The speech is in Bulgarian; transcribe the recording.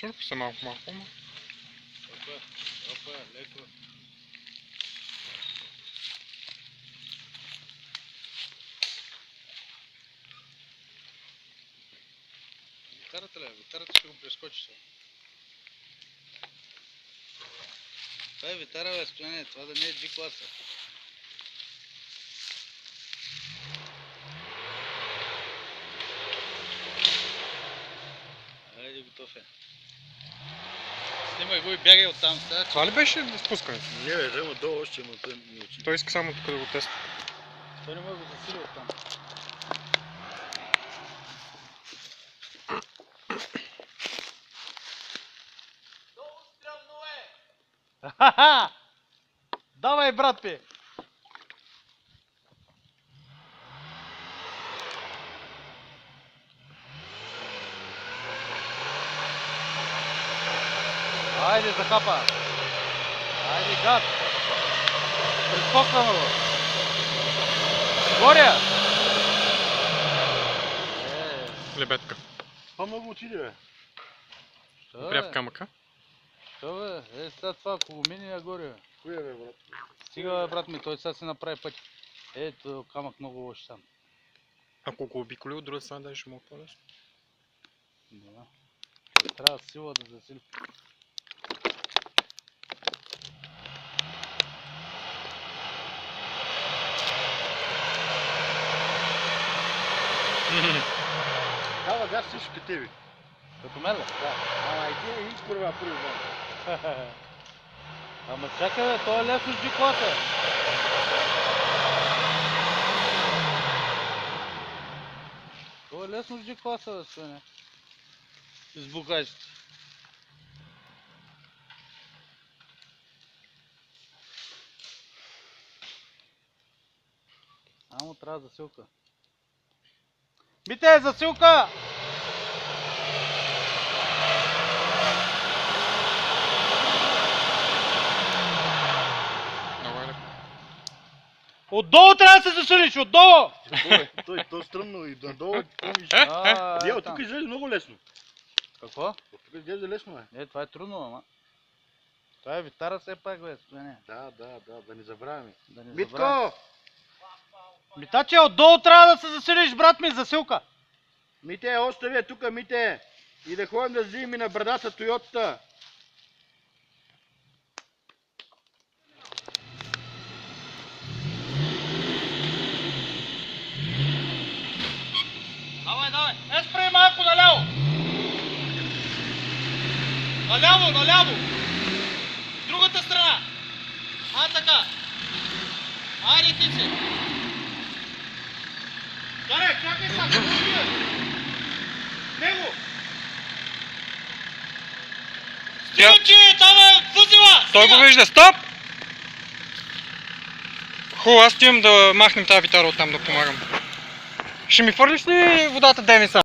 Шурф се малко, ама. Опа, леко. Витарата ще го прескочи сега. Това е витара, бе, Стояне, това да не е G-класа. Айде, готов е. Снимай го и бягай оттам сега. Това ли беше спускането? Не бе, взема долу още, но той не учи. Той иска само тук да го тества. Той не може да го засили оттам. Много стръмно е! Ха-ха! Давай, брат пи! Айде, захапа! Айде, гад! Прескокваме го! Горе! Лебедка. Това много отиде, бе. Пря в камъка. Що, бе? Сега това, ако го мине нагоре, бе. Коя бе, брат? Стига, бе, брат ми, той сега се направи път. Ето, камък много лош там. Ако го обиколи от друга страна, ще му по-лесно. Да. Трябва сила да засили. Дава газ всички тебе. Като мен ли? Да. Ама иди и първа първа. Ама чакай, бе, той е лесно с G-класа. Той е лесно с G-класа, бе, Стояне. С букачите. Само трябва засилка. Мите, засилка! Много е леко. Отдолу трябва да се засилиш, отдолу! Той стръмно и надолу, помниш. А, Не, от там. тук излезе много лесно. Какво? От тук излезе лесно, бе. Не, това е трудно, ама. Това е витара все пак, бе, Стояне. Да не забравяме. Да не забравя. Митко! Митаче, отдолу трябва да се засилиш, брат ми, засилка. Мите, оставя тук, Мите. И да ходим да взимаме на брадата Тойотата. Давай, спри малко наляво. Наляво. Другата страна. Така. Айде, ти си. Чакай сега, него. Стига, там е фузила. Той го вижда, стоп! Хубаво, аз отивам да махнем тази витара оттам да помагам. Ще ми фърлиш ли водата, Дениса?